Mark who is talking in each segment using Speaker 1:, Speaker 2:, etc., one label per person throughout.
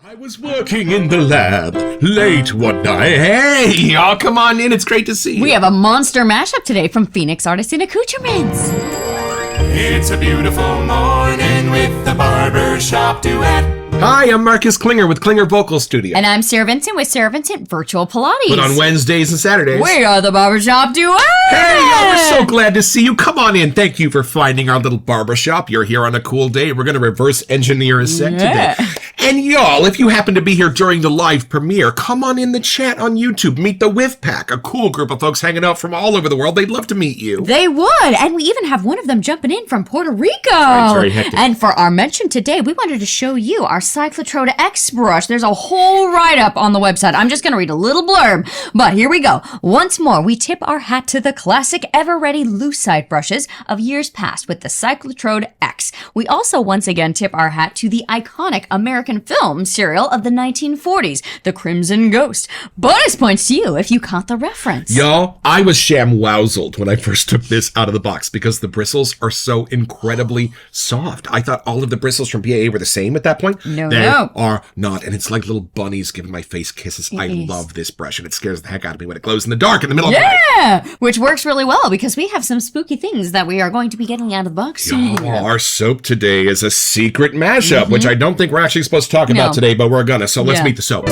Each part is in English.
Speaker 1: I was working in the lab late one night. Hey, y'all, come on in. It's great to see you.
Speaker 2: We have a monster mashup today from Phoenix Artisan Accoutrements.
Speaker 3: It's a beautiful morning with the Barbershop Duet.
Speaker 1: Hi, I'm Marcus Klinger with Klinger Vocal Studio.
Speaker 2: And I'm Sarah Vincent with Sarah Vincent Virtual Pilates.
Speaker 1: But on Wednesdays and Saturdays,
Speaker 2: we are the Barbershop Duet.
Speaker 1: Hey, y'all, we're so glad to see you. Come on in. Thank you for finding our little barbershop. You're here on a cool day. We're going to reverse engineer a set today. And y'all, if you happen to be here during the live premiere, come on in the chat on YouTube. Meet the Whiff Pack, a cool group of folks hanging out from all over the world. They'd love to meet you.
Speaker 2: They would. And we even have one of them jumping in from Puerto Rico.
Speaker 1: Right, very hectic.
Speaker 2: And for our mention today, we wanted to show you our Cyclotrode X brush. There's a whole write-up on the website. I'm just going to read a little blurb, but here we go. Once more, we tip our hat to the classic ever-ready loose-side brushes of years past with the Cyclotrode X. We also once again tip our hat to the iconic American film serial of the 1940s, The Crimson Ghost. Bonus points to you if you caught the reference.
Speaker 1: Y'all, I was sham-wowzled when I first took this out of the box because the bristles are so incredibly soft. I thought all of the bristles from PAA were the same at that point.
Speaker 2: No.
Speaker 1: They are not, and it's like little bunnies giving my face kisses. I love this brush, and it scares the heck out of me when it glows in the dark in the middle of the night.
Speaker 2: Yeah, which works really well because we have some spooky things that we are going to be getting out of the box soon.
Speaker 1: Y'all, our soap today is a secret mashup, which I don't think we're actually supposed to talk about today, but we're gonna, so let's meet the soap.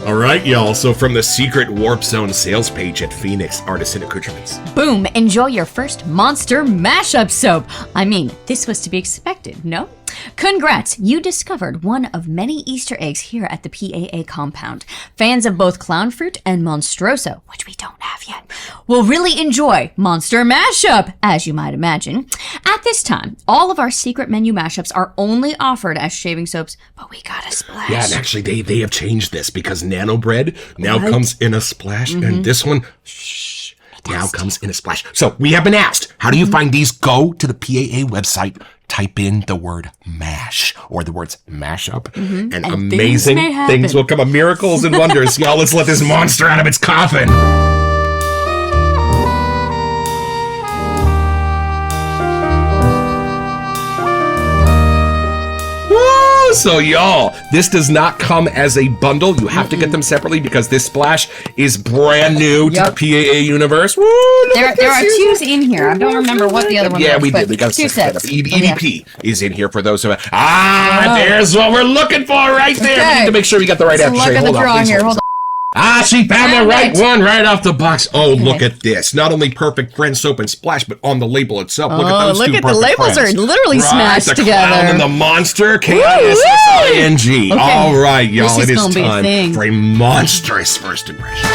Speaker 1: All right, y'all, so from the secret Warp Zone sales page at Phoenix Artisan Accoutrements.
Speaker 2: Boom, enjoy your first monster mashup soap. I mean, this was to be expected, no? Congrats, you discovered one of many Easter eggs here at the PAA compound. Fans of both Clown Fruit and Monstroso, which we don't have yet, will really enjoy Monster Mashup, as you might imagine. At this time, all of our secret menu mashups are only offered as shaving soaps, but we got a splash.
Speaker 1: Yeah, and actually they have changed this because Nano Bread now comes in a splash, and this one, now comes in a splash. So we have been asked, how do you find these? Go to the PAA website, type in the word mash or the words mashup, and amazing things will come. Miracles and wonders. Y'all, let's let this monster out of its coffin. So y'all, this does not come as a bundle. You have to get them separately because this splash is brand new to the PAA universe. Woo,
Speaker 2: there are twos in here. I don't remember what the other one was.
Speaker 1: Yeah, we did. We got
Speaker 2: two sets.
Speaker 1: EDP is in here for those who there's what we're looking for right there. We need to make sure we got the right aftershave.
Speaker 2: Look at the drawing here. Hold on.
Speaker 1: She found the right one right off the box. Oh, look at this. Not only perfect friend soap and splash, but on the label itself. Look at those two perfect
Speaker 2: the labels
Speaker 1: friends.
Speaker 2: are literally smashed together.
Speaker 1: The clown and the monster, KISSING.
Speaker 2: Okay.
Speaker 1: All right, y'all, it is
Speaker 2: time
Speaker 1: for a monstrous first impression.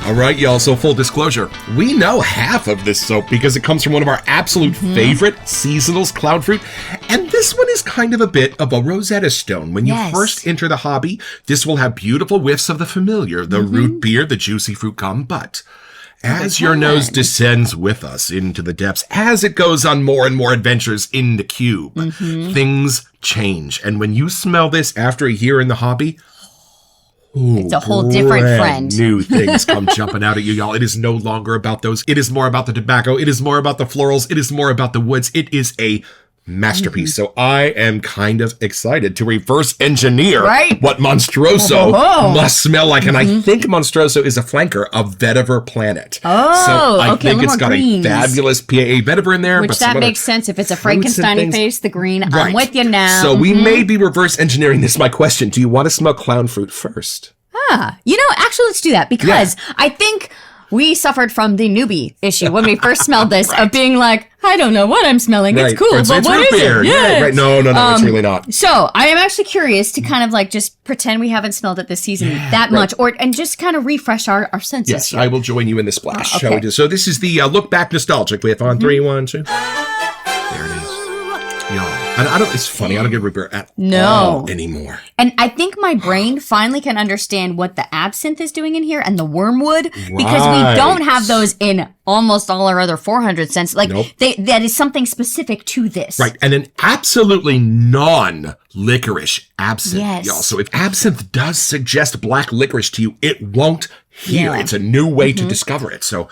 Speaker 1: All right, y'all, so full disclosure, we know half of this soap because it comes from one of our absolute favorite seasonals, Cloud Fruit, and this one is kind of a bit of a Rosetta Stone. When you first enter the hobby, this will have beautiful whiffs of the familiar, the root beer, the juicy fruit gum, but as your nose descends with us into the depths, as it goes on more and more adventures in the cube, things change. And when you smell this after a year in the hobby, it's
Speaker 2: a whole different friend.
Speaker 1: New things come jumping out at you, y'all. It is no longer about those. It is more about the tobacco. It is more about the florals. It is more about the woods. It is a masterpiece. So I am kind of excited to reverse engineer what Monstroso must smell like. And I think Monstroso is a flanker of Vetiver Planet. So I think it's got a fabulous PAA Vetiver in there.
Speaker 2: Which that makes sense. If it's a Frankenstein face, the green, I'm with you now.
Speaker 1: So we may be reverse engineering this. My question, do you want to smell Clown Fruit first?
Speaker 2: You know, actually, let's do that because I think we suffered from the newbie issue when we first smelled this of being like, I don't know what I'm smelling. It's cool, but what is it?
Speaker 1: Yeah. No, it's really not.
Speaker 2: So I am actually curious to kind of like just pretend we haven't smelled it this season that much and just kind of refresh our senses.
Speaker 1: Yes, I will join you in the splash. Shall we do? So this is the Look Back Nostalgic. We have on 3, 1, 2. There it is. Y'all. And it's funny, I don't get root beer at
Speaker 2: No.
Speaker 1: all anymore.
Speaker 2: And I think my brain finally can understand what the absinthe is doing in here and the wormwood because we don't have those in almost all our other 400 cents. Like that is something specific to this.
Speaker 1: Right. And an absolutely non-licorice absinthe,
Speaker 2: Yes.
Speaker 1: y'all. So if absinthe does suggest black licorice to you, it won't here.
Speaker 2: Yeah.
Speaker 1: It's a new way to discover it. So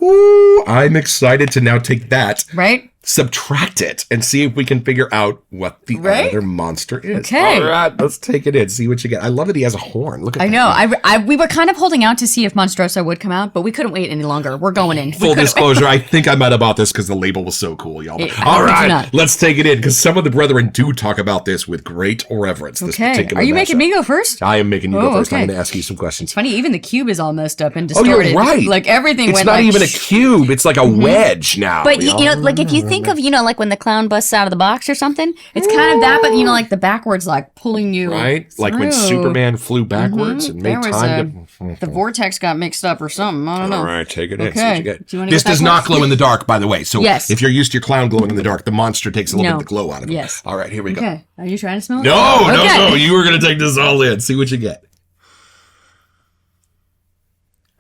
Speaker 1: ooh, I'm excited to now take that.
Speaker 2: Right?
Speaker 1: Subtract it and see if we can figure out what the other monster is.
Speaker 2: Okay.
Speaker 1: All right, let's take it in, see what you get. I love that he has a horn. Look at that.
Speaker 2: I know. We were kind of holding out to see if Monstroso would come out, but we couldn't wait any longer. We're going in.
Speaker 1: Full disclosure, I think I might have bought this because the label was so cool, y'all.
Speaker 2: I
Speaker 1: All
Speaker 2: hope you
Speaker 1: right,
Speaker 2: not.
Speaker 1: let's take it in because some of the brethren do talk about this with great reverence. This
Speaker 2: Okay.
Speaker 1: particular
Speaker 2: Are you making
Speaker 1: mashup.
Speaker 2: me go first?
Speaker 1: I am making you go first.
Speaker 2: okay.
Speaker 1: I'm going to ask you some questions.
Speaker 2: It's funny, even the cube is all messed up and
Speaker 1: Oh,
Speaker 2: distorted.
Speaker 1: you're right.
Speaker 2: Like everything
Speaker 1: it's
Speaker 2: went
Speaker 1: not
Speaker 2: like
Speaker 1: even a cube. It's like a wedge now.
Speaker 2: But
Speaker 1: y'all.
Speaker 2: you know, like if you think of, like when the clown busts out of the box or something, it's kind of that, but like the backwards, like pulling you
Speaker 1: right? Like when
Speaker 2: through.
Speaker 1: Superman flew backwards and
Speaker 2: There
Speaker 1: made
Speaker 2: was
Speaker 1: time
Speaker 2: the vortex got mixed up or something. I don't know.
Speaker 1: All right, take it in. See
Speaker 2: Okay.
Speaker 1: what you get.
Speaker 2: Do you wanna
Speaker 1: This
Speaker 2: get that
Speaker 1: does not
Speaker 2: first?
Speaker 1: glow in the dark, by the way. So
Speaker 2: Yes.
Speaker 1: if you're used to your clown glowing in the dark, the monster takes a little
Speaker 2: No.
Speaker 1: bit of the glow out of it.
Speaker 2: Yes.
Speaker 1: All right, here we go.
Speaker 2: Okay. Are you trying to smell it?
Speaker 1: No,
Speaker 2: Okay.
Speaker 1: no. You were going to take this all in. See what you get.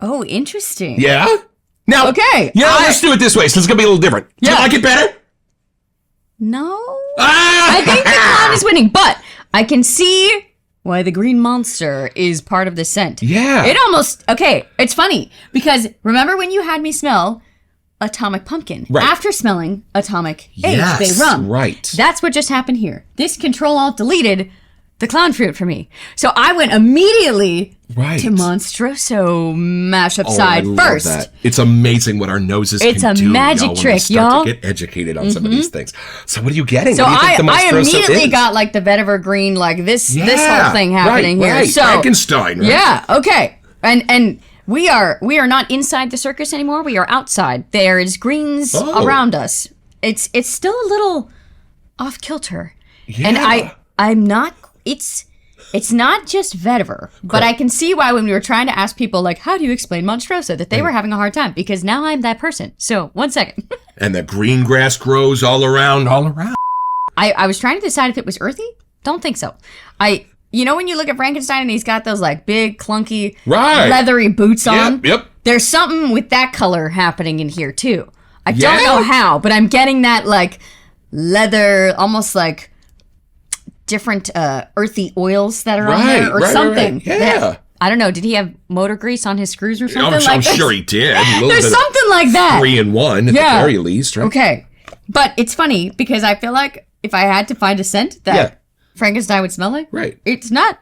Speaker 2: Oh, interesting.
Speaker 1: Yeah? Now,
Speaker 2: Okay.
Speaker 1: Yeah, let's do it this way. So it's going to be a little different. Do you
Speaker 2: Yeah.
Speaker 1: like it better?
Speaker 2: No.
Speaker 1: Ah!
Speaker 2: I think the clown is winning, but I can see why the green monster is part of the scent.
Speaker 1: Yeah.
Speaker 2: It almost, okay, it's funny because remember when you had me smell Atomic Pumpkin
Speaker 1: Right.
Speaker 2: after smelling Atomic Age
Speaker 1: Yes,
Speaker 2: Bay Rum?
Speaker 1: right.
Speaker 2: That's what just happened here. This Control-Alt-Deleted the clown fruit for me. So I went immediately
Speaker 1: Right.
Speaker 2: to Monstroso mashup
Speaker 1: Oh, I
Speaker 2: side
Speaker 1: love
Speaker 2: first.
Speaker 1: that. It's amazing what our noses
Speaker 2: It's
Speaker 1: can
Speaker 2: a
Speaker 1: do.
Speaker 2: magic
Speaker 1: y'all, when we
Speaker 2: trick,
Speaker 1: start
Speaker 2: y'all.
Speaker 1: to get educated on some of these things. So what are you getting?
Speaker 2: So
Speaker 1: what do you think the
Speaker 2: I
Speaker 1: Monstroso
Speaker 2: immediately
Speaker 1: is?
Speaker 2: got like the vetiver green, like this
Speaker 1: Yeah,
Speaker 2: whole thing happening
Speaker 1: right,
Speaker 2: here.
Speaker 1: right.
Speaker 2: So
Speaker 1: Frankenstein, right?
Speaker 2: yeah, okay, and we are not inside the circus anymore. We are outside. There is greens around us. It's still a little off kilter, and I'm not. It's not just vetiver, but I can see why when we were trying to ask people like, how do you explain Monstroso, that they were having a hard time because now I'm that person. So 1 second.
Speaker 1: And the green grass grows all around.
Speaker 2: I was trying to decide if it was earthy. Don't think so. You know when you look at Frankenstein and he's got those like big clunky
Speaker 1: Right.
Speaker 2: leathery boots on?
Speaker 1: Yep.
Speaker 2: There's something with that color happening in here too. I
Speaker 1: Yeah?
Speaker 2: don't know how, but I'm getting that like leather, almost like different earthy oils that are on there or something.
Speaker 1: Right. Yeah.
Speaker 2: That- I don't know. Did he have motor grease on his screws or something
Speaker 1: I'm
Speaker 2: like that?
Speaker 1: sure he did. A little
Speaker 2: There's
Speaker 1: bit of
Speaker 2: something like that.
Speaker 1: 3-in-1 at the very least, right?
Speaker 2: Okay. But it's funny because I feel like if I had to find a scent that Frankenstein would smell like,
Speaker 1: Right.
Speaker 2: it's not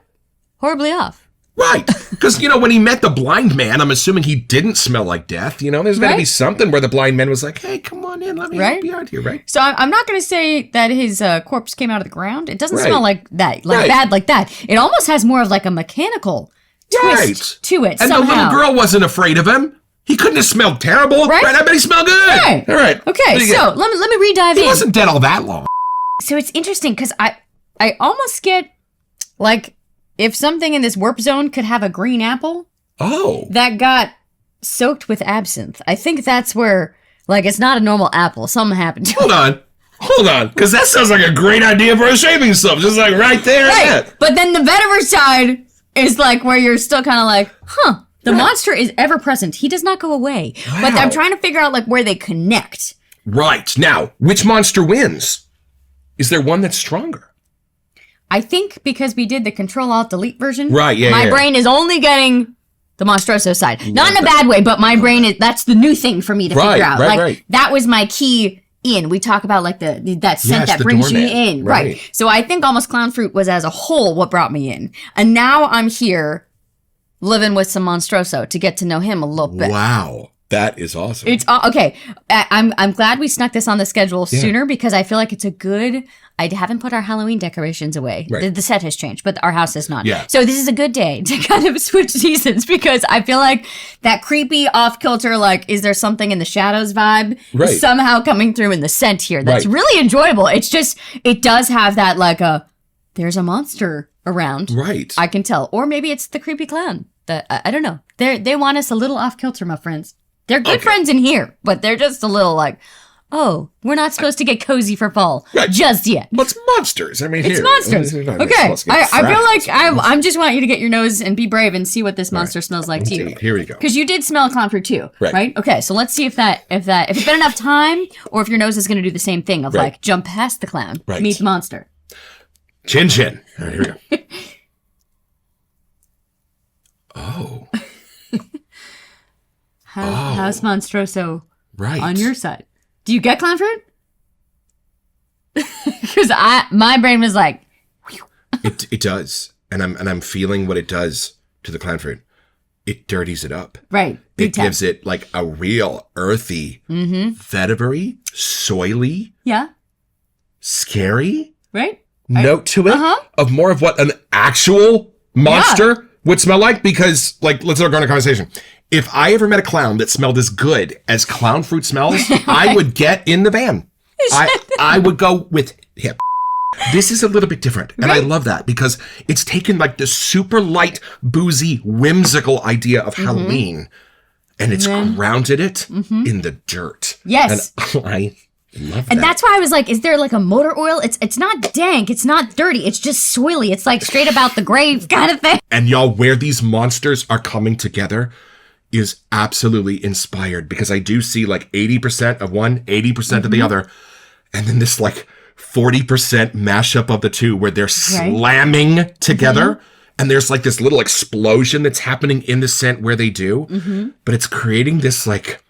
Speaker 2: horribly off.
Speaker 1: Right. Because, when he met the blind man, I'm assuming he didn't smell like death. There's got to be
Speaker 2: Right.
Speaker 1: something where the blind man was like, hey, come on in. Let me help you out here, right?
Speaker 2: So I'm not going to say that his corpse came out of the ground. It doesn't
Speaker 1: Right.
Speaker 2: smell like that,
Speaker 1: Right.
Speaker 2: bad like that. It almost has more of like a mechanical twist to it
Speaker 1: And
Speaker 2: somehow.
Speaker 1: the little girl wasn't afraid of him. He couldn't have smelled terrible.
Speaker 2: Right.
Speaker 1: I bet he smelled good.
Speaker 2: Right.
Speaker 1: All right.
Speaker 2: Okay,
Speaker 1: What do you get?
Speaker 2: so let me re-dive
Speaker 1: He
Speaker 2: in.
Speaker 1: wasn't dead all that long.
Speaker 2: So it's interesting because I almost get like if something in this warp zone could have a green apple
Speaker 1: Oh.
Speaker 2: that got soaked with absinthe. I think that's where like it's not a normal apple. Something happened to it.
Speaker 1: Hold on. Because that sounds like a great idea for a shaving stuff. Just like right there.
Speaker 2: Right. But then the vetiver side is like where you're still kind of like, huh. The monster is ever present. He does not go away. But
Speaker 1: Wow.
Speaker 2: I'm trying to figure out like where they connect.
Speaker 1: Right. Now, which monster wins? Is there one that's stronger?
Speaker 2: I think because we did the Control-Alt-Delete version,
Speaker 1: Right, yeah,
Speaker 2: my
Speaker 1: yeah.
Speaker 2: brain is only getting the Monstroso side. Not in a bad way, but my brain that's the new thing for me to figure out. Like that was my key in. We talk about like that scent
Speaker 1: Yes,
Speaker 2: that
Speaker 1: the
Speaker 2: brings you
Speaker 1: doormat.
Speaker 2: in.
Speaker 1: Right.
Speaker 2: Right. So I think almost Clown Fruit was as a whole what brought me in. And now I'm here living with some Monstroso to get to know him a little bit.
Speaker 1: Wow. That is awesome.
Speaker 2: It's okay. I'm glad we snuck this on the schedule sooner because I feel like it's a good. I haven't put our Halloween decorations away.
Speaker 1: Right.
Speaker 2: The set has changed, but our house has not.
Speaker 1: Yeah.
Speaker 2: So this is a good day to kind of switch seasons because I feel like that creepy off kilter, like, is there something in the shadows vibe
Speaker 1: Right.
Speaker 2: is somehow coming through in the scent here. That's
Speaker 1: Right.
Speaker 2: really enjoyable. It's just it does have that like there's a monster around.
Speaker 1: Right.
Speaker 2: I can tell, or maybe it's the creepy clown. I don't know. They want us a little off kilter, my friends. They're good friends in here, but they're just a little like, oh, we're not supposed to get cozy for fall
Speaker 1: Right.
Speaker 2: just yet.
Speaker 1: Well, it's monsters. I mean,
Speaker 2: It's monsters. Okay, I feel like I'm just want you to get your nose and be brave and see what this monster smells like to you.
Speaker 1: Here we go.
Speaker 2: Because you did smell clown fruit too,
Speaker 1: Right.
Speaker 2: Okay, so let's see if it's been enough time, or if your nose is going to do the same thing of like jump past the clown, meet the monster.
Speaker 1: Chin chin. All right, here we go. Oh.
Speaker 2: How's Monstroso
Speaker 1: Right.
Speaker 2: on your side? Do you get clown fruit? Because my brain was like,
Speaker 1: It does, and I'm feeling what it does to the clown fruit. It dirties it up.
Speaker 2: right, big
Speaker 1: It
Speaker 2: time.
Speaker 1: gives it like a real earthy, vetiver-y, soily,
Speaker 2: Yeah,
Speaker 1: scary
Speaker 2: right?
Speaker 1: note to it of more of what an actual monster would smell like. Because, like, let's start going to conversation. If I ever met a clown that smelled as good as clown fruit smells, I would get in the van. I would go with him. This is a little bit different, and I love that because it's taken like the super light, boozy, whimsical idea of Halloween, and it's grounded it in the dirt.
Speaker 2: Yes.
Speaker 1: And I love that.
Speaker 2: And that's why I was like, is there like a motor oil? It's not dank, it's not dirty, it's just soily. It's like straight about the grave kind of thing.
Speaker 1: And y'all, where these monsters are coming together is absolutely inspired because I do see like 80% of one, 80% of the other, and then this like 40% mashup of the two where they're slamming together. And there's like this little explosion that's happening in the scent where they do, but it's creating this like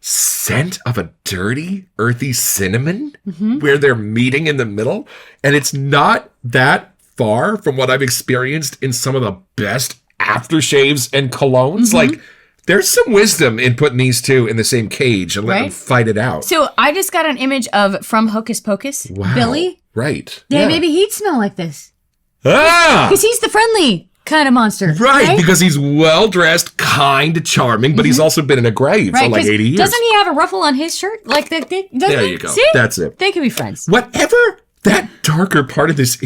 Speaker 1: scent of a dirty, earthy cinnamon where they're meeting in the middle. And it's not that far from what I've experienced in some of the best aftershaves and colognes. Like, there's some wisdom in putting these two in the same cage and letting them fight it out.
Speaker 2: So I just got an image of from Hocus Pocus, Billy.
Speaker 1: Right.
Speaker 2: Yeah, maybe he'd smell like this.
Speaker 1: Ah!
Speaker 2: Because he's the friendly kind of monster.
Speaker 1: Right, because he's well-dressed, kind, charming, but he's also been in a grave for like 80 years.
Speaker 2: Doesn't he have a ruffle on his shirt? Like
Speaker 1: There you go.
Speaker 2: See?
Speaker 1: That's it.
Speaker 2: They could be friends.
Speaker 1: Whatever that darker part of this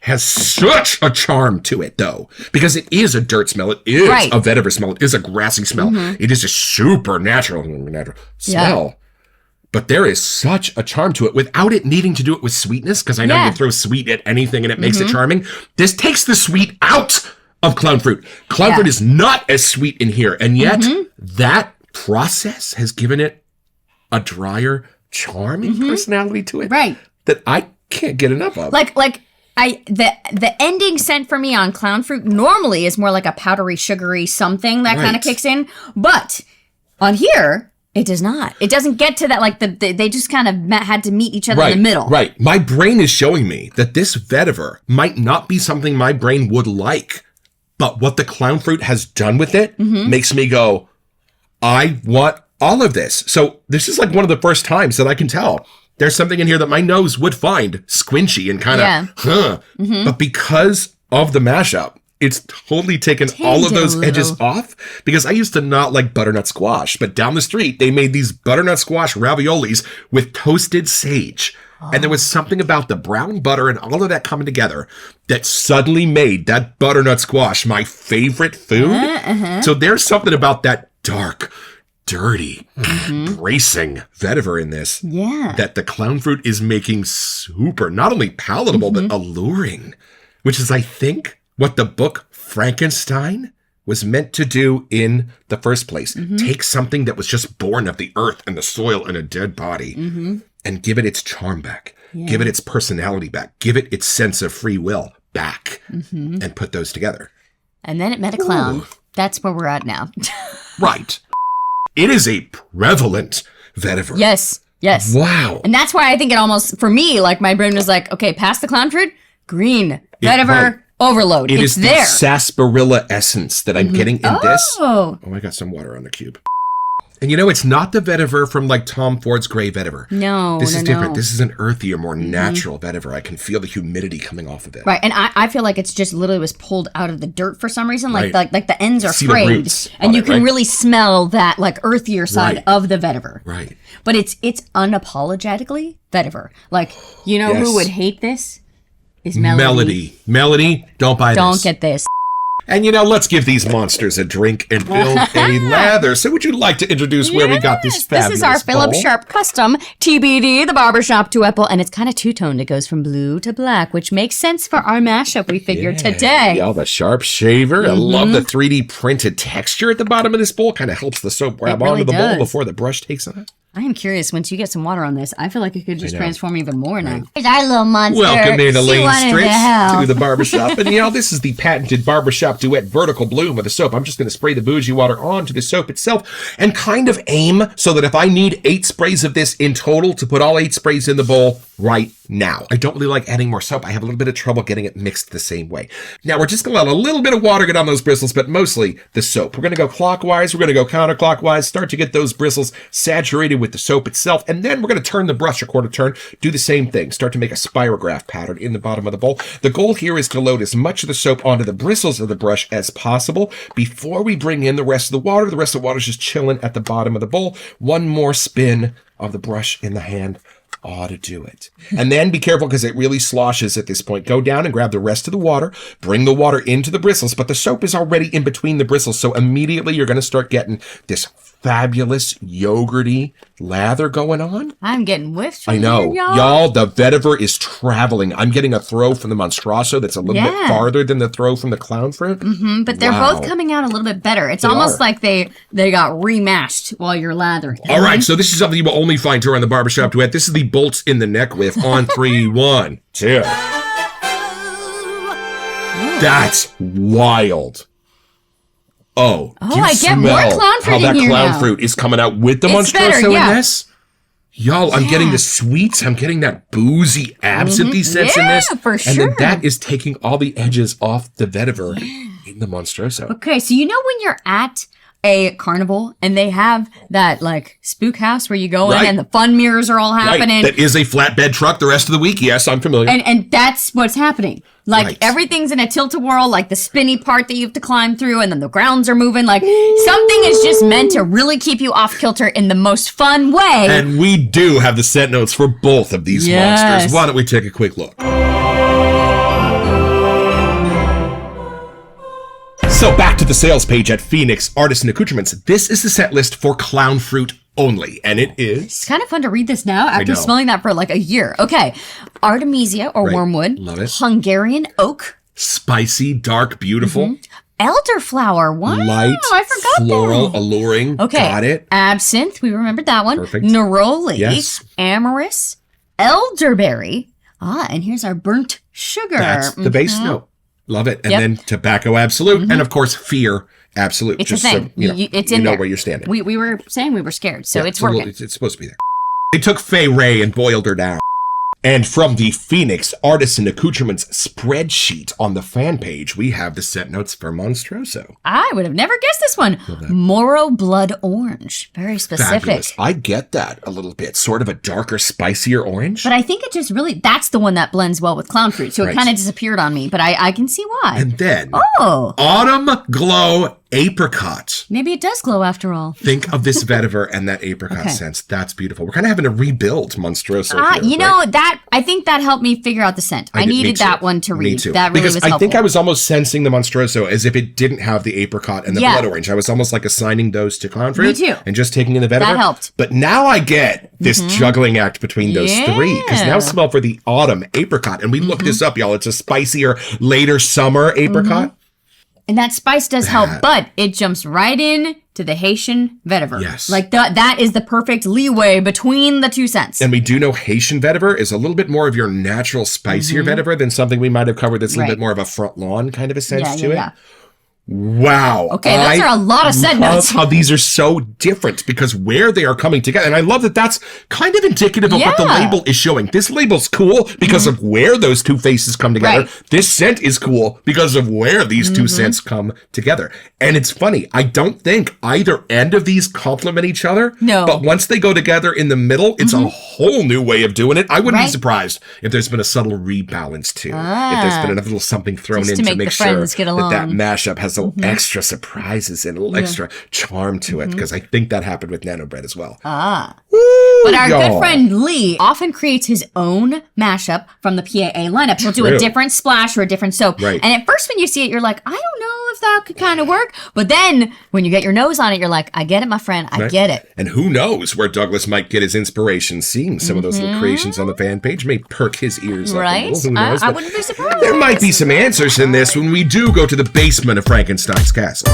Speaker 1: has such a charm to it, though, because it is a dirt smell. It is a vetiver smell. It is a grassy smell. It is a supernatural smell. But there is such a charm to it without it needing to do it with sweetness, because I know you throw sweet at anything and it makes it charming. This takes the sweet out of clown fruit. Clown fruit is not as sweet in here, and yet that process has given it a drier, charming personality to it.
Speaker 2: Right.
Speaker 1: That I can't get enough of.
Speaker 2: The ending scent for me on clown fruit normally is more like a powdery, sugary something that kind of kicks in. But on here, it does not. It doesn't get to that, like, they just kind of had to meet each other in the middle.
Speaker 1: Right. My brain is showing me that this vetiver might not be something my brain would like, but what the clown fruit has done with it makes me go, I want all of this. So this is like one of the first times that I can tell there's something in here that my nose would find squinchy and kind of, But because of the mashup, it's totally taken all of those edges off, because I used to not like butternut squash, but down the street, they made these butternut squash raviolis with toasted sage. And there was something about the brown butter and all of that coming together that suddenly made that butternut squash my favorite food. So there's something about that dark, dirty, bracing vetiver in this that the clown fruit is making super, not only palatable, but alluring, which is, I think, what the book Frankenstein was meant to do in the first place. Take something that was just born of the earth and the soil and a dead body and give it its charm back, give it its personality back, give it its sense of free will back, and put those together.
Speaker 2: And then it met a clown. That's where we're at now.
Speaker 1: Right. It is a prevalent vetiver.
Speaker 2: Yes.
Speaker 1: Wow.
Speaker 2: And that's why I think it almost, for me, like, my brain was like, okay, past the clown fruit, green, vetiver, overload.
Speaker 1: It
Speaker 2: it's
Speaker 1: is
Speaker 2: there.
Speaker 1: the sarsaparilla essence that I'm getting in this.
Speaker 2: Oh,
Speaker 1: I got some water on the cube. And you know, it's not the vetiver from like Tom Ford's Gray Vetiver.
Speaker 2: No,
Speaker 1: This is different.
Speaker 2: No.
Speaker 1: This is an earthier, more natural vetiver. I can feel the humidity coming off of it.
Speaker 2: Right, and I feel like it's just literally was pulled out of the dirt for some reason. Like the ends are
Speaker 1: See the
Speaker 2: frayed,
Speaker 1: roots
Speaker 2: and
Speaker 1: on
Speaker 2: you
Speaker 1: it,
Speaker 2: can
Speaker 1: right?
Speaker 2: really smell that like earthier side of the vetiver.
Speaker 1: Right.
Speaker 2: But it's unapologetically vetiver. Like, you know who would hate this? Is Melody.
Speaker 1: Melody, don't buy this.
Speaker 2: Don't get this.
Speaker 1: And let's give these monsters a drink and build a lather. So would you like to introduce where we got this fabulous
Speaker 2: This is our Philip
Speaker 1: bowl?
Speaker 2: Sharp custom TBD, the Barbershop Duet bowl. And it's kind of two-toned. It goes from blue to black, which makes sense for our mashup we figured today.
Speaker 1: Yeah, the sharp shaver. I love the 3D printed texture at the bottom of this bowl. Kind of helps the soap grab
Speaker 2: really
Speaker 1: onto the
Speaker 2: does.
Speaker 1: bowl before the brush takes on it.
Speaker 2: I am curious, once you get some water on this, I feel like it could just transform even more now. Here's our little monster.
Speaker 1: Welcome in,
Speaker 2: She
Speaker 1: Elaine
Speaker 2: wanted
Speaker 1: Stritz,
Speaker 2: help.
Speaker 1: to the barbershop. And this is the patented Barbershop Duet vertical bloom of the soap. I'm just going to spray the bougie water onto the soap itself and kind of aim so that if I need 8 sprays of this in total, to put all 8 sprays in the bowl right now. I don't really like adding more soap. I have a little bit of trouble getting it mixed the same way. Now, we're just going to let a little bit of water get on those bristles, but mostly the soap. We're going to go clockwise. We're going to go counterclockwise, start to get those bristles saturated with the soap itself. And then we're going to turn the brush a quarter turn, do the same thing, start to make a spirograph pattern in the bottom of the bowl. The goal here is to load as much of the soap onto the bristles of the brush as possible before we bring in the rest of the water. The rest of the water is just chilling at the bottom of the bowl. One more spin of the brush in the hand ought to do it. And then be careful because it really sloshes at this point. Go down and grab the rest of the water, bring the water into the bristles, but the soap is already in between the bristles. So immediately you're going to start getting this fabulous yogurty lather going on.
Speaker 2: I'm getting whiffed from
Speaker 1: I know.
Speaker 2: here, y'all.
Speaker 1: Y'all, the vetiver is traveling. I'm getting a throw from the Monstroso that's a little bit farther than the throw from the clown fruit.
Speaker 2: But they're both coming out a little bit better. It's almost like they got remashed while you're lathering.
Speaker 1: All right, so this is something you will only find here on the Barbershop Duet. This is the bolts in the neck whiff on 3, 1, 2. That's wild. Oh, do you
Speaker 2: I get more
Speaker 1: smell
Speaker 2: clown fruit
Speaker 1: how that
Speaker 2: in here
Speaker 1: clown
Speaker 2: now.
Speaker 1: fruit is coming out with the
Speaker 2: It's better,
Speaker 1: Monstroso
Speaker 2: yeah.
Speaker 1: in this? Y'all, I'm getting the sweets. I'm getting that boozy absinthe sense in this.
Speaker 2: Yeah, for
Speaker 1: And
Speaker 2: sure.
Speaker 1: then that is taking all the edges off the vetiver in the Monstroso.
Speaker 2: Okay, so when you're at a carnival and they have that like spook house where you go in
Speaker 1: Right.
Speaker 2: and the fun mirrors are all happening.
Speaker 1: Right. That is a flatbed truck the rest of the week. Yes, I'm familiar.
Speaker 2: And that's what's happening. Like
Speaker 1: Right.
Speaker 2: everything's in a tilt-a-whirl, like the spinny part that you have to climb through, and then the grounds are moving. Like something is just meant to really keep you off kilter in the most fun way.
Speaker 1: And we do have the set notes for both of these
Speaker 2: Yes.
Speaker 1: monsters. Why don't we take a quick look? So back to the sales page at Phoenix Artisan Accoutrements. This is the set list for clown fruit only, and it is
Speaker 2: It's kind of fun to read this now after
Speaker 1: know.
Speaker 2: smelling that for like a year. Okay. Artemisia or
Speaker 1: Right.
Speaker 2: wormwood.
Speaker 1: Love it.
Speaker 2: Hungarian oak.
Speaker 1: spicy, dark, beautiful,
Speaker 2: Elderflower. Wow.
Speaker 1: light,
Speaker 2: I forgot
Speaker 1: floral,
Speaker 2: that.
Speaker 1: alluring.
Speaker 2: Okay.
Speaker 1: Got it.
Speaker 2: Absinthe. We remembered that one.
Speaker 1: Perfect.
Speaker 2: Neroli.
Speaker 1: Yes.
Speaker 2: Amorous. Elderberry. And here's our burnt sugar.
Speaker 1: That's the base note. Love it. And
Speaker 2: Yep.
Speaker 1: then tobacco absolute, and of course fear absolute.
Speaker 2: It's
Speaker 1: just
Speaker 2: a thing.
Speaker 1: so you know,
Speaker 2: It's
Speaker 1: you
Speaker 2: in
Speaker 1: know
Speaker 2: there.
Speaker 1: where you're standing.
Speaker 2: We were saying we were scared, so
Speaker 1: Yeah,
Speaker 2: it's
Speaker 1: a little-
Speaker 2: working.
Speaker 1: it's supposed to be there. They took Fay Ray and boiled her down. And from the Phoenix Artisan Accoutrements spreadsheet on the fan page, we have the set notes for Monstroso.
Speaker 2: I would have never guessed this one. Moro Blood Orange. Very specific.
Speaker 1: Fabulous. I get that a little bit. Sort of a darker, spicier orange.
Speaker 2: But I think it just really, that's the one that blends well with clown fruit. So it
Speaker 1: Right.
Speaker 2: kind of disappeared on me, but I can see why.
Speaker 1: And then,
Speaker 2: Oh,
Speaker 1: Autumn Glow Apricot.
Speaker 2: maybe it does glow after all.
Speaker 1: Think of this vetiver and that apricot
Speaker 2: Okay.
Speaker 1: sense. That's beautiful. We're kind of having to rebuild Monstroso here.
Speaker 2: You
Speaker 1: right?
Speaker 2: know, that I think that helped me figure out the scent. I
Speaker 1: did- me
Speaker 2: needed
Speaker 1: too.
Speaker 2: that one to read.
Speaker 1: Me too.
Speaker 2: That really
Speaker 1: because
Speaker 2: was
Speaker 1: I
Speaker 2: helpful.
Speaker 1: think I was almost sensing the Monstroso as if it didn't have the apricot and the
Speaker 2: Yeah.
Speaker 1: blood orange. I was almost like assigning those to clown fruit.
Speaker 2: Me too.
Speaker 1: And just taking in the vetiver.
Speaker 2: That helped.
Speaker 1: But now I get this juggling act between those three. Because now
Speaker 2: Yeah.
Speaker 1: smell for the autumn apricot. And we looked this up, y'all. It's a spicier, later summer apricot.
Speaker 2: And that spice does help, but it jumps right in to the Haitian vetiver.
Speaker 1: Yes.
Speaker 2: Like that is the perfect leeway between the two scents.
Speaker 1: And we do know Haitian vetiver is a little bit more of your natural, spicier vetiver than something we might have covered that's a little
Speaker 2: Right.
Speaker 1: bit more of a front lawn kind of a sense
Speaker 2: yeah,
Speaker 1: to
Speaker 2: yeah,
Speaker 1: it.
Speaker 2: yeah.
Speaker 1: Wow.
Speaker 2: Okay, those are a lot of set
Speaker 1: love
Speaker 2: notes.
Speaker 1: how these are so different because where they are coming together. And I love that that's kind of indicative of what the
Speaker 2: Yeah. Mm-hmm.
Speaker 1: label is showing. This label's cool because of where those two faces come together.
Speaker 2: Right.
Speaker 1: This scent is cool because of where these two
Speaker 2: Mm-hmm.
Speaker 1: scents come together. And it's funny. I don't think either end of these complement each other.
Speaker 2: No.
Speaker 1: But once they go together in the middle, it's a whole new way of doing it. I wouldn't be
Speaker 2: Right.
Speaker 1: surprised if there's been a subtle rebalance too. If there's been another little something thrown
Speaker 2: Just
Speaker 1: in
Speaker 2: to
Speaker 1: to
Speaker 2: make
Speaker 1: make
Speaker 2: the
Speaker 1: sure
Speaker 2: friends get
Speaker 1: that
Speaker 2: along.
Speaker 1: mashup has a little extra surprises and a little extra charm to it because I think that happened with Nano Bread as well.
Speaker 2: But our
Speaker 1: y'all.
Speaker 2: good friend Lee often creates his own mashup from the PAA lineup. He'll do a
Speaker 1: True.
Speaker 2: different splash or a different soap.
Speaker 1: Right.
Speaker 2: And at first when you see it, you're like, I don't know if thought could kind of work. But then when you get your nose on it, you're like, I get it, my friend. I get it.
Speaker 1: And who knows where Douglas might get his inspiration. Seeing some of those little creations on the fan page may perk his ears up a little. Who knows?
Speaker 2: I wouldn't be surprised.
Speaker 1: There might be some answers in this when we do go to the basement of Frankenstein's castle.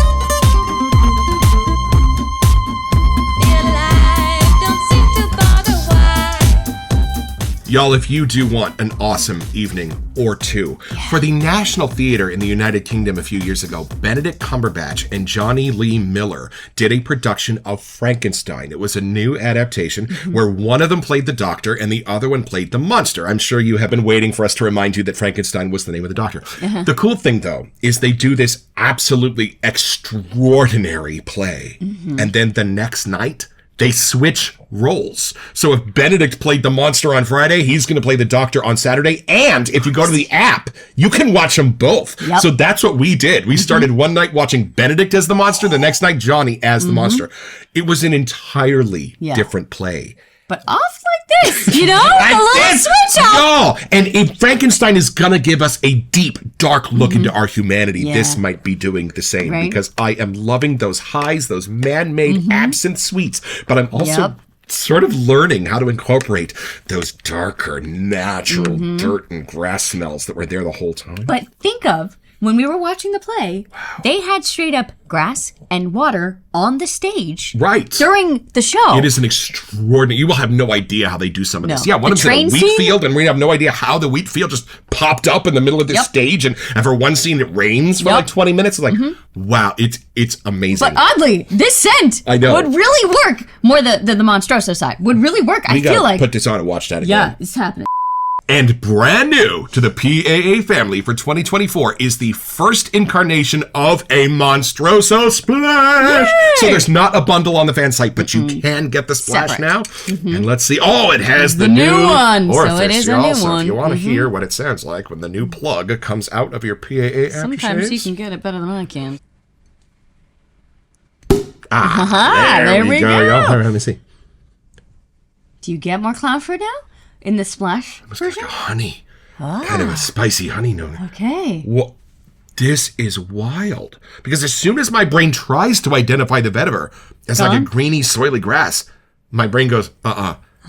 Speaker 1: Y'all, if you do want an awesome evening or two, for the National Theatre in the United Kingdom a few years ago, Benedict Cumberbatch and Johnny Lee Miller did a production of Frankenstein. It was a new adaptation where one of them played the doctor and the other one played the monster. I'm sure you have been waiting for us to remind you that Frankenstein was the name of the doctor. The cool thing, though, is they do this absolutely extraordinary play. And then the next night, they switch roles. So if Benedict played the monster on Friday, he's going to play the doctor on Saturday. And if you go to the app, you can watch them both. So that's what we did. We started one night watching Benedict as the monster, the next night Johnny as the monster. It was an entirely different play.
Speaker 2: But off like this, you know? A little switch up.
Speaker 1: No. And if Frankenstein is going to give us a deep, dark look into our humanity, this might be doing the same. Because I am loving those highs, those man-made absinthe sweets. But I'm also sort of learning how to incorporate those darker, natural dirt and grass smells that were there the whole time.
Speaker 2: But think of, when we were watching the play, they had straight up grass and water on the stage. During the show.
Speaker 1: It is an extraordinary... You will have no idea how they do some of this. Yeah, one of them's in a wheat
Speaker 2: scene?
Speaker 1: field, and we have no idea how the wheat field just popped up in the middle of this stage, and for one scene it rains for like 20 minutes. It's like, wow, it's amazing.
Speaker 2: But oddly, this scent would really work. More the Monstroso side would really work. I feel like...
Speaker 1: put this on and watch that again.
Speaker 2: Yeah, it's happening.
Speaker 1: And brand new to the PAA family for 2024 is the first incarnation of a Monstroso Splash. Yay! So there's not a bundle on the fan site, but you can get the splash now. And let's see. Oh, it has the new
Speaker 2: one.
Speaker 1: orifice.
Speaker 2: So it is a new one.
Speaker 1: If you want to hear what it sounds like when the new plug comes out of your PAA aftershave.
Speaker 2: Sometimes you can get it better than I can.
Speaker 1: There we go. Let me see.
Speaker 2: Do you get more clown fruit now? In the splash version?
Speaker 1: Like a honey. Kind of a spicy honey note.
Speaker 2: Okay.
Speaker 1: Well, this is wild. Because as soon as my brain tries to identify the vetiver as like a greeny, soily grass, my brain goes,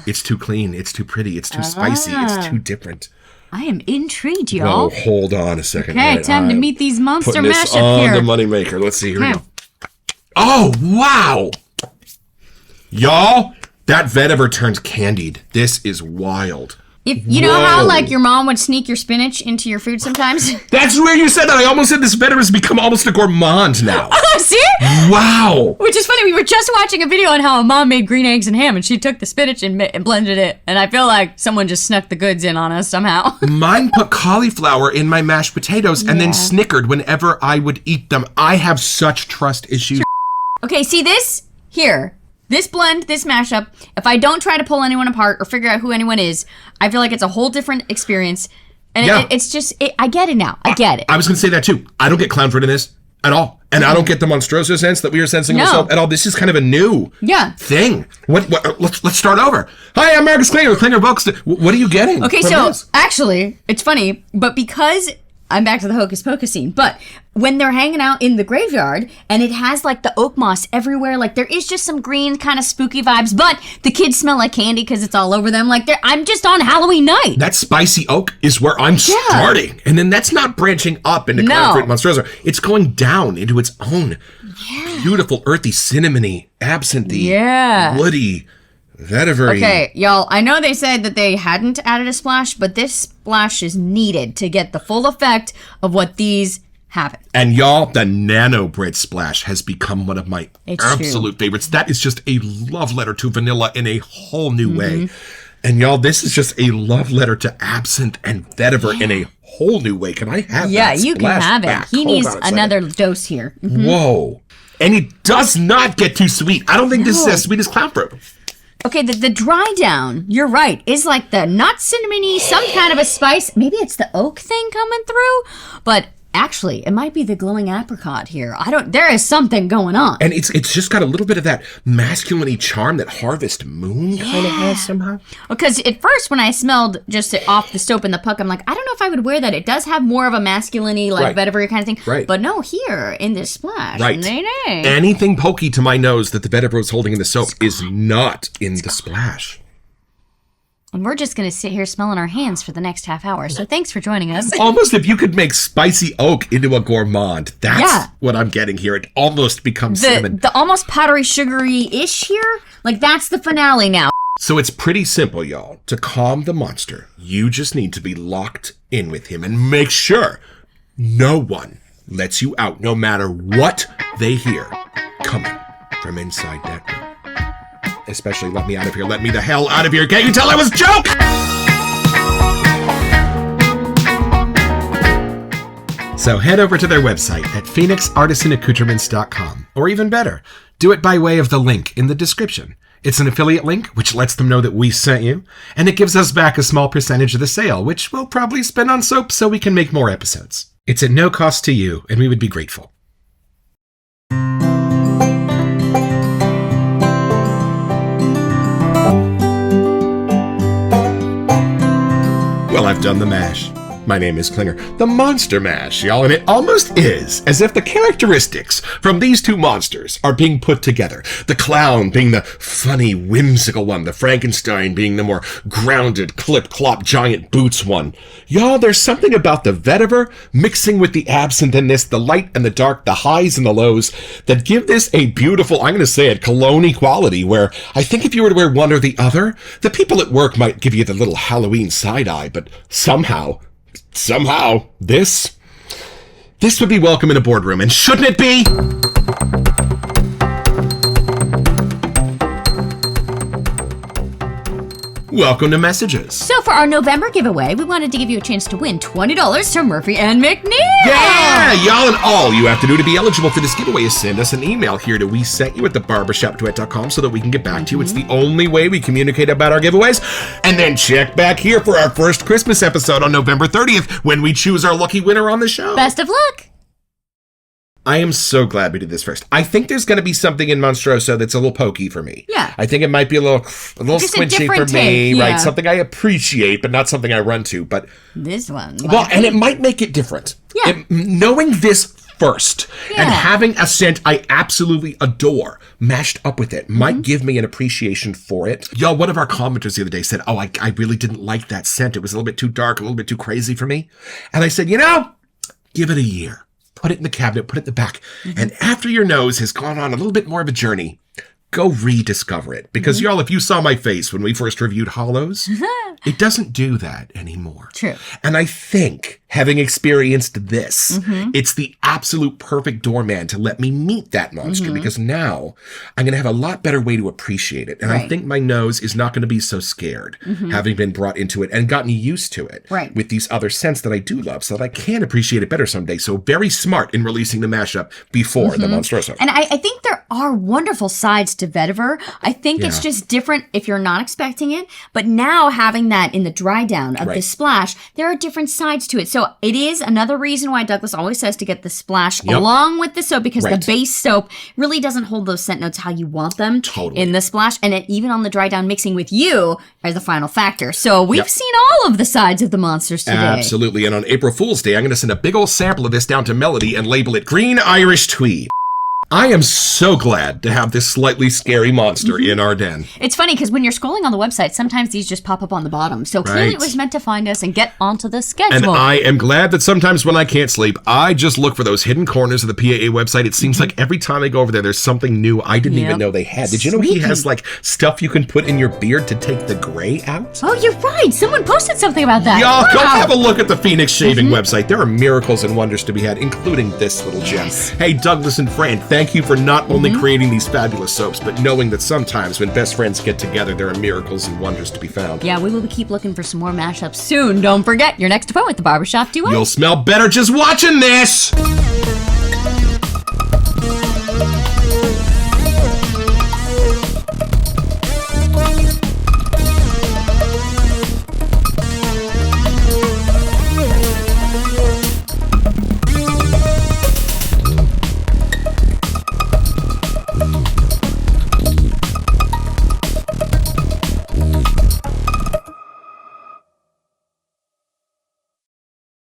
Speaker 1: it's too clean, it's too pretty, it's too spicy, it's too different.
Speaker 2: I am intrigued, y'all.
Speaker 1: Oh, hold on a second.
Speaker 2: Okay, time to meet these monster
Speaker 1: putting this
Speaker 2: mashup here.
Speaker 1: on the moneymaker. Let's see. Here we go. Oh, wow. Y'all, that vetiver turns candied. This is wild.
Speaker 2: If you know how like your mom would sneak your spinach into your food sometimes?
Speaker 1: That's where you said that. I almost said this vetiver has become almost a gourmand now.
Speaker 2: See?
Speaker 1: Wow.
Speaker 2: Which is funny. We were just watching a video on how a mom made green eggs and ham, and she took the spinach and blended it. And I feel like someone just snuck the goods in on us somehow. Mine
Speaker 1: put cauliflower in my mashed potatoes and then snickered whenever I would eat them. I have such trust issues.
Speaker 2: Okay, see this? Here. This blend, this mashup, if I don't try to pull anyone apart or figure out who anyone is, I feel like it's a whole different experience. And it's just, I get it now. I get it.
Speaker 1: I was going to say that too. I don't get clown fruit in this at all. And I don't get the Monstroso sense that we were sensing ourselves at all. This is kind of a new thing. Let's start over. Hi, I'm Marcus Klinger with Klinger Books. What are you getting?
Speaker 2: Okay, so actually, it's funny, but because... I'm back to the Hocus Pocus scene, but when they're hanging out in the graveyard and it has like the oak moss everywhere, like there is just some green kind of spooky vibes, but the kids smell like candy because it's all over them. Like I'm just on Halloween night.
Speaker 1: That spicy oak is where I'm starting. And then that's not branching up into clown fruit Monstroso. It's going down into its own beautiful, earthy, cinnamony, absinthe, woody, vetiver.
Speaker 2: Okay, y'all, I know they said that they hadn't added a splash, but this splash is needed to get the full effect of what these have.
Speaker 1: And y'all, the nano bread splash has become one of my absolute favorites. That is just a love letter to vanilla in a whole new way. And y'all, this is just a love letter to absinthe and vetiver in a whole new way. Can I have that?
Speaker 2: Yeah, you can have it. He needs another dose here.
Speaker 1: Whoa. And it does not get too sweet. I don't think this is as sweet as clown fruit.
Speaker 2: Okay, the dry down, you're right, is like the not cinnamony, some kind of a spice. Maybe it's the oak thing coming through, but Actually, it might be the glowing apricot here. There is something going on.
Speaker 1: And it's just got a little bit of that masculine-y charm that Harvest Moon kind of has somehow.
Speaker 2: Because at first, when I smelled just off the soap and the puck, I'm like, I don't know if I would wear that. It does have more of a masculine-y, like vetiver kind of thing.
Speaker 1: Right.
Speaker 2: But no, here in this splash.
Speaker 1: Right.
Speaker 2: Nay.
Speaker 1: Anything pokey to my nose that the vetiver is holding in the soap is not in the splash.
Speaker 2: And we're just going to sit here smelling our hands for the next half hour. So thanks for joining us.
Speaker 1: Almost if you could make spicy oak into a gourmand. That's what I'm getting here. It almost becomes cinnamon.
Speaker 2: The almost powdery, sugary-ish here, like that's the finale now.
Speaker 1: So it's pretty simple, y'all. To calm the monster, you just need to be locked in with him and make sure no one lets you out, no matter what they hear coming from inside that room. Especially let me out of here. Let me the hell out of here. Can't you tell I was a joke? So head over to their website at phoenixartisanaccoutrements.com. Or even better, do it by way of the link in the description. It's an affiliate link, which lets them know that we sent you, and it gives us back a small percentage of the sale, which we'll probably spend on soap so we can make more episodes. It's at no cost to you, and we would be grateful. Well, I've done the mash. My name is Klinger. The Monster Mash, y'all, and it almost is as if the characteristics from these two monsters are being put together. The clown being the funny, whimsical one, the Frankenstein being the more grounded, clip-clop, giant boots one. Y'all, there's something about the vetiver mixing with the absinthe in this, the light and the dark, the highs and the lows, that give this a beautiful, I'm going to say it, cologne quality, where I think if you were to wear one or the other, the people at work might give you the little Halloween side-eye, but somehow, this would be welcome in a boardroom, and shouldn't it be? Welcome to Messages.
Speaker 2: So for our November giveaway, we wanted to give you a chance to win $20 from Murphy and McNeil.
Speaker 1: Yeah, y'all, and all you have to do to be eligible for this giveaway is send us an email here to WeSentYou@theBarbershopDuet.com so that we can get back to you. It's the only way we communicate about our giveaways. And then check back here for our first Christmas episode on November 30th when we choose our lucky winner on the show.
Speaker 2: Best of luck.
Speaker 1: I am so glad we did this first. I think there's going to be something in Monstroso that's a little pokey for me.
Speaker 2: Yeah.
Speaker 1: I think it might be a little squinchy for me,
Speaker 2: yeah.
Speaker 1: right? Something I appreciate, but not something I run to. But
Speaker 2: this one.
Speaker 1: Well, and it might make it different.
Speaker 2: Yeah.
Speaker 1: Knowing this first
Speaker 2: Yeah.
Speaker 1: and having a scent I absolutely adore mashed up with it might give me an appreciation for it. Y'all, one of our commenters the other day said, I really didn't like that scent. It was a little bit too dark, a little bit too crazy for me. And I said, give it a year. Put it in the cabinet, put it in the back. And after your nose has gone on a little bit more of a journey, go rediscover it. Because y'all, if you saw my face when we first reviewed Hollows, it doesn't do that anymore.
Speaker 2: True.
Speaker 1: And I think, having experienced this, it's the absolute perfect doorman to let me meet that monster, because now I'm going to have a lot better way to appreciate it. And I think my nose is not going to be so scared, having been brought into it and gotten used to it with these other scents that I do love, so that I can appreciate it better someday. So very smart in releasing the mashup before the Monstroso.
Speaker 2: And I think there are wonderful sides to vetiver. I think it's just different if you're not expecting it. But now having that in the dry down of the splash, there are different sides to it. So it is another reason why Douglas always says to get the splash along with the soap, because the base soap really doesn't hold those scent notes how you want them in the splash. And it, even on the dry down, mixing with you as the final factor. So we've seen all of the sides of the monsters today.
Speaker 1: Absolutely. And on April Fool's Day, I'm going to send a big old sample of this down to Melody and label it Green Irish Tweed. I am so glad to have this slightly scary monster in our den.
Speaker 2: It's funny because when you're scrolling on the website, sometimes these just pop up on the bottom. So clearly it was meant to find us and get onto the schedule.
Speaker 1: And I am glad that sometimes when I can't sleep, I just look for those hidden corners of the PAA website. It seems like every time I go over there, there's something new I didn't even know they had. Did you know he has like stuff you can put in your beard to take the gray out?
Speaker 2: Oh, you're right. Someone posted something about that.
Speaker 1: Y'all, go have a look at the Phoenix Shaving website. There are miracles and wonders to be had, including this little gem. Hey, Douglas and Fran, thank you for not only creating these fabulous soaps, but knowing that sometimes when best friends get together, there are miracles and wonders to be found.
Speaker 2: Yeah, we will keep looking for some more mashups soon. Don't forget, your next appointment with the Barbershop Duet.
Speaker 1: You'll smell better just watching this!